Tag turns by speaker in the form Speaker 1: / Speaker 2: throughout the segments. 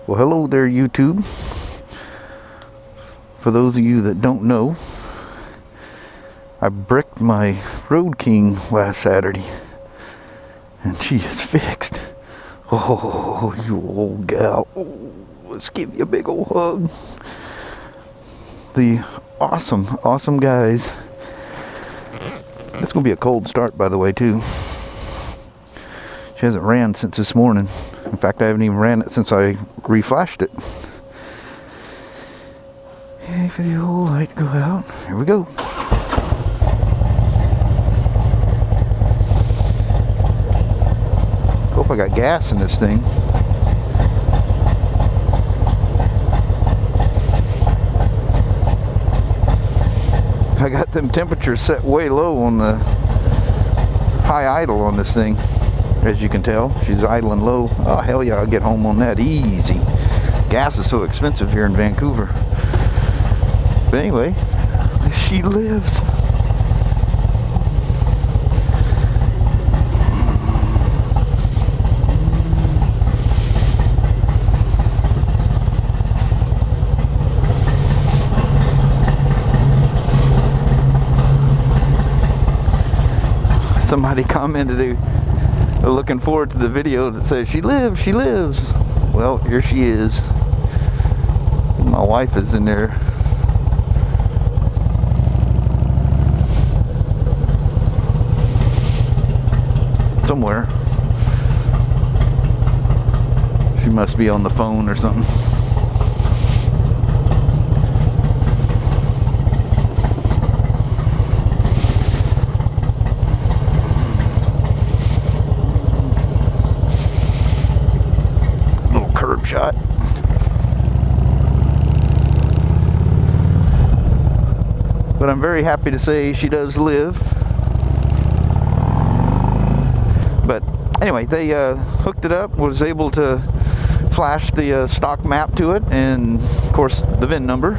Speaker 1: Well, hello there, YouTube. For those of you that don't know, I bricked my Road King last Saturday, and she is fixed. Oh, you old gal. Oh, let's give you a big old hug. The awesome guys. It's going to be a cold start, by the way, too. She hasn't ran since this morning. In fact, I haven't even ran it since I reflashed it. Yay for the old light to go out. Here we go. Hope I got gas in this thing. I got them temperatures set way low on the high idle on this thing. As you can tell, she's idling low. Oh, hell yeah, I'll get home on that easy. Gas is so expensive here in Vancouver. But anyway, she lives. Somebody commented, looking forward to the video that says she lives, she lives. Well, here she is. My wife is in there. Somewhere. She must be on the phone or something. Shot. But I'm very happy to say she does live. But anyway, they hooked it up, was able to flash the stock map to it, and of course the VIN number.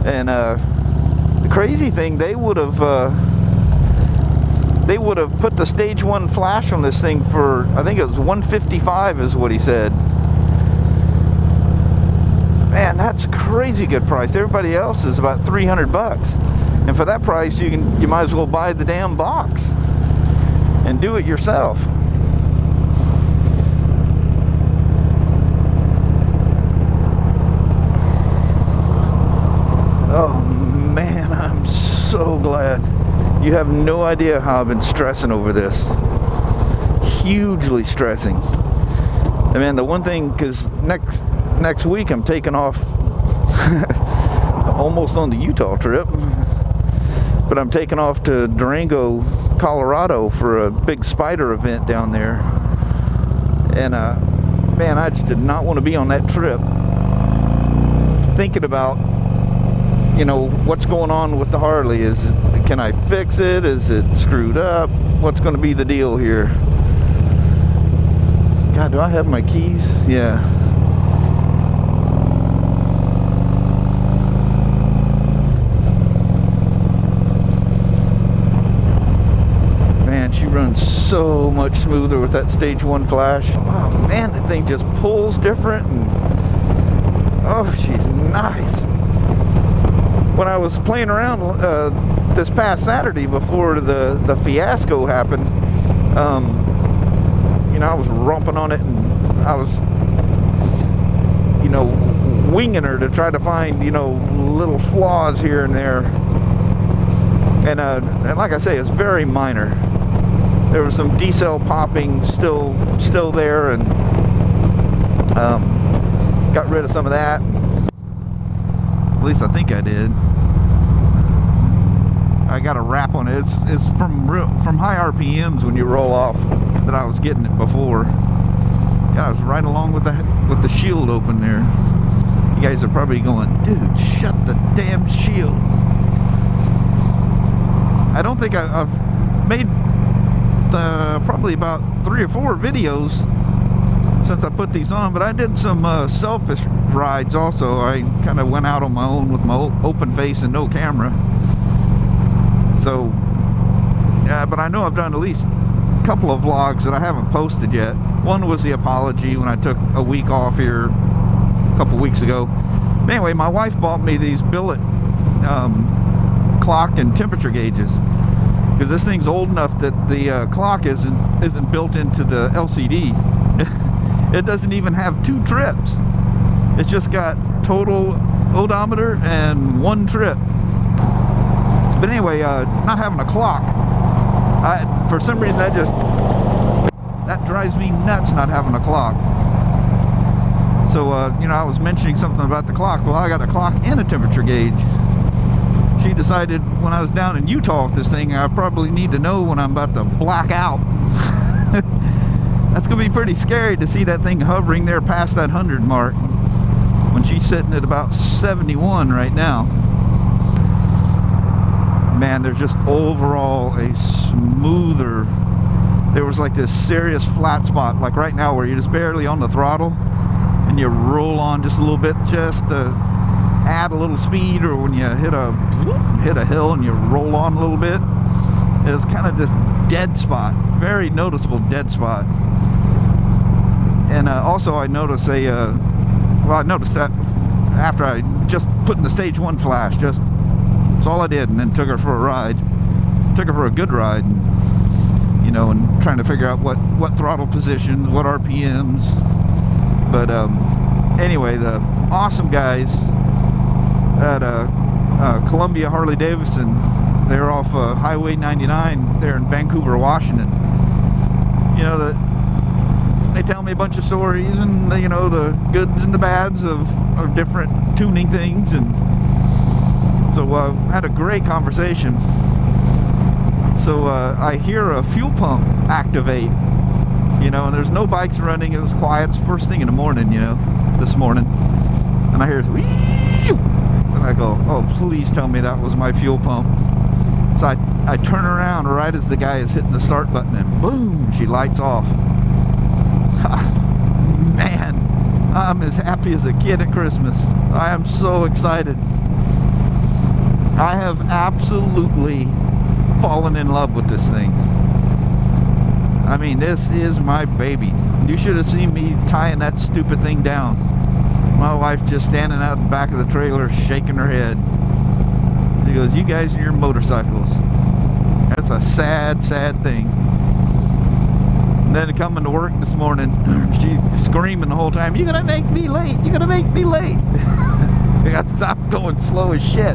Speaker 1: And the crazy thing, they would have put the stage 1 flash on this thing for, I think it was $155 is what he said. Man, that's a crazy good price. Everybody else is about $300, and for that price you might as well buy the damn box and do it yourself. Oh man, I'm so glad. You have no idea how I've been stressing over this. Hugely stressing. And man, the one thing, because next week I'm taking off almost on the Utah trip, but I'm taking off to Durango, Colorado for a big spider event down there. And man, I just did not want to be on that trip thinking about, you know, what's going on with the Harley. Can I fix it? Is it screwed up? What's going to be the deal here? God, do I have my keys? Yeah. Man, she runs so much smoother with that stage 1 flash. Oh man, the thing just pulls different, and oh, she's nice. When I was playing around this past Saturday before the fiasco happened, you know, I was romping on it, and I was, you know, winging her to try to find, you know, little flaws here and there. And like I say, it's very minor. There was some decel popping still there, and got rid of some of that. At least I think I did. I got a wrap on it. It's from high RPMs when you roll off that I was getting it before. Yeah, I was right along with the shield open there. You guys are probably going, dude, shut the damn shield. I don't think I've made probably about 3 or 4 videos since I put these on, but I did some selfish rides also. I kind of went out on my own with my open face and no camera. So, but I know I've done at least couple of vlogs that I haven't posted yet. One was the apology when I took a week off here a couple weeks ago. But anyway, my wife bought me these billet clock and temperature gauges, because this thing's old enough that the clock isn't built into the LCD. It doesn't even have 2 trips. It's just got total odometer and 1 trip. But anyway, not having a clock, for some reason that drives me nuts, not having a clock. So you know, I was mentioning something about the clock. Well, I got a clock and a temperature gauge. She decided when I was down in Utah with this thing, I probably need to know when I'm about to black out. That's gonna be pretty scary to see that thing hovering there past that 100 mark when she's sitting at about 71 right now. Man, there's just overall a smoother, there was like this serious flat spot like right now where you're just barely on the throttle and you roll on just a little bit just to add a little speed, or when you hit a hill and you roll on a little bit. It's kind of this dead spot, very noticeable dead spot. And also I noticed well, I noticed that after I just put in the stage 1 flash, just that's all I did, and then took her for a ride, took her for a good ride, and, you know, and trying to figure out what throttle positions, what RPMs. But anyway, the awesome guys at Columbia Harley Davidson, they're off Highway 99 there in Vancouver, Washington. You know, they tell me a bunch of stories, and you know, the goods and the bads of different tuning things, and so had a great conversation. So I hear a fuel pump activate, you know, and there's no bikes running. It was quiet. It's first thing in the morning, you know, this morning, and I hear whee, and I go, oh, please tell me that was my fuel pump. So I turn around right as the guy is hitting the start button, and boom, she lights off. Man, I'm as happy as a kid at Christmas. I am so excited. I have absolutely fallen in love with this thing. I mean, this is my baby. You should have seen me tying that stupid thing down. My wife just standing out the back of the trailer shaking her head. She goes, you guys and your motorcycles. That's a sad, sad thing. And then coming to work this morning, she's screaming the whole time, you're gonna make me late, you're gonna make me late. I got to stop going slow as shit.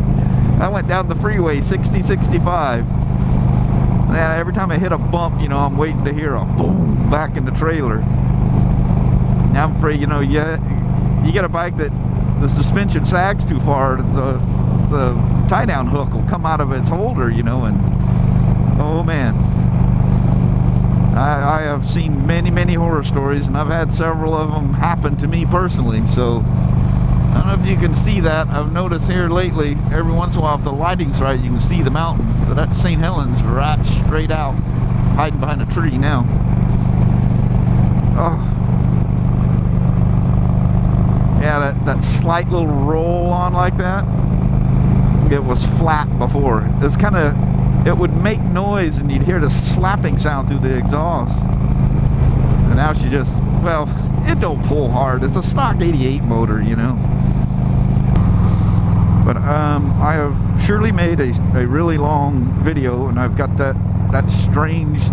Speaker 1: I went down the freeway 60, 65. And every time I hit a bump, you know, I'm waiting to hear a boom back in the trailer. Now I'm afraid, you know, you get a bike that the suspension sags too far, the tie-down hook will come out of its holder, you know, and oh man. I have seen many, many horror stories, and I've had several of them happen to me personally, so I don't know if you can see that. I've noticed here lately, every once in a while, if the lighting's right, you can see the mountain, but that's St. Helens right straight out, hiding behind a tree now. Oh. Yeah, that slight little roll on like that, it was flat before. It was kind of, it would make noise and you'd hear the slapping sound through the exhaust. And now she just, well, it don't pull hard. It's a stock 88 motor, you know. But I have surely made a really long video, and I've got that strange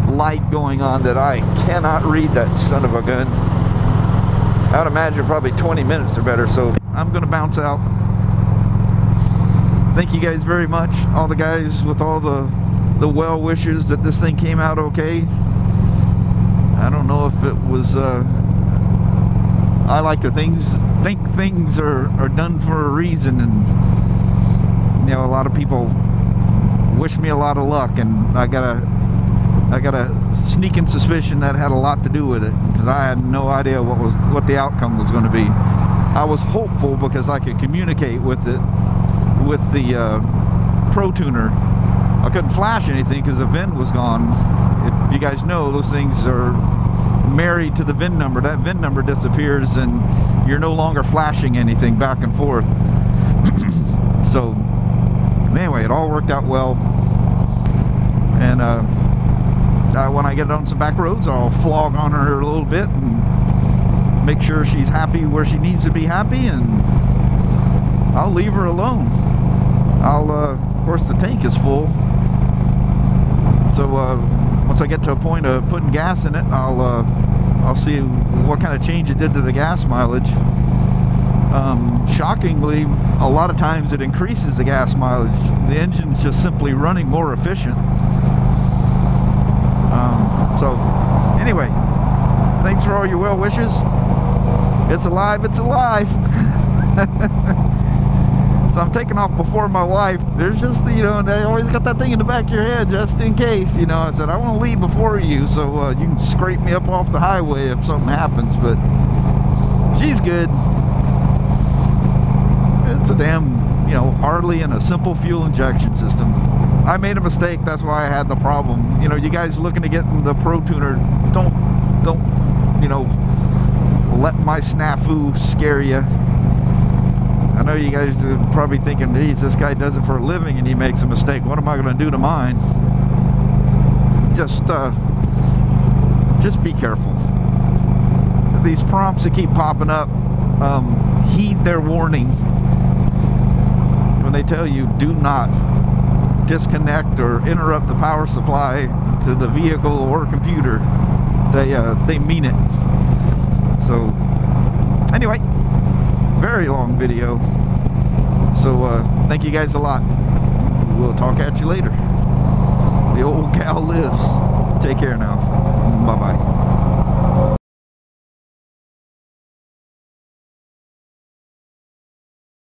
Speaker 1: light going on that I cannot read that son of a gun. I would imagine probably 20 minutes or better, so I'm gonna bounce out. Thank you guys very much, all the guys with all the well wishes that this thing came out okay. I don't know if it was I like to think things are done for a reason, and you know, a lot of people wish me a lot of luck, and I got a sneaking suspicion that had a lot to do with it, because I had no idea what the outcome was going to be. I was hopeful because I could communicate with it with the Pro Tuner. I couldn't flash anything because the VIN was gone. If you guys know, those things are married to the VIN number. That VIN number disappears and you're no longer flashing anything back and forth. So anyway, it all worked out well, and when I get on some back roads, I'll flog on her a little bit and make sure she's happy where she needs to be happy, and I'll leave her alone. Of course the tank is full, so once I get to a point of putting gas in it, I'll see what kind of change it did to the gas mileage. Shockingly, a lot of times it increases the gas mileage. The engine's just simply running more efficient. So anyway, thanks for all your well wishes. It's alive, it's alive. So I'm taking off before my wife. There's just, you know, they always got that thing in the back of your head just in case, you know. I said, I want to leave before you, so you can scrape me up off the highway if something happens. But she's good. It's a damn, you know, Harley and a simple fuel injection system. I made a mistake, that's why I had the problem. You know, you guys looking to get in the Pro Tuner, don't, you know, let my snafu scare you. I know you guys are probably thinking, geez, this guy does it for a living and he makes a mistake. What am I going to do to mine? Just be careful. These prompts that keep popping up, heed their warning. When they tell you, do not disconnect or interrupt the power supply to the vehicle or computer, they mean it. So anyway, very long video, so thank you guys a lot. We'll talk at you later. The old gal lives. Take care now. Bye bye.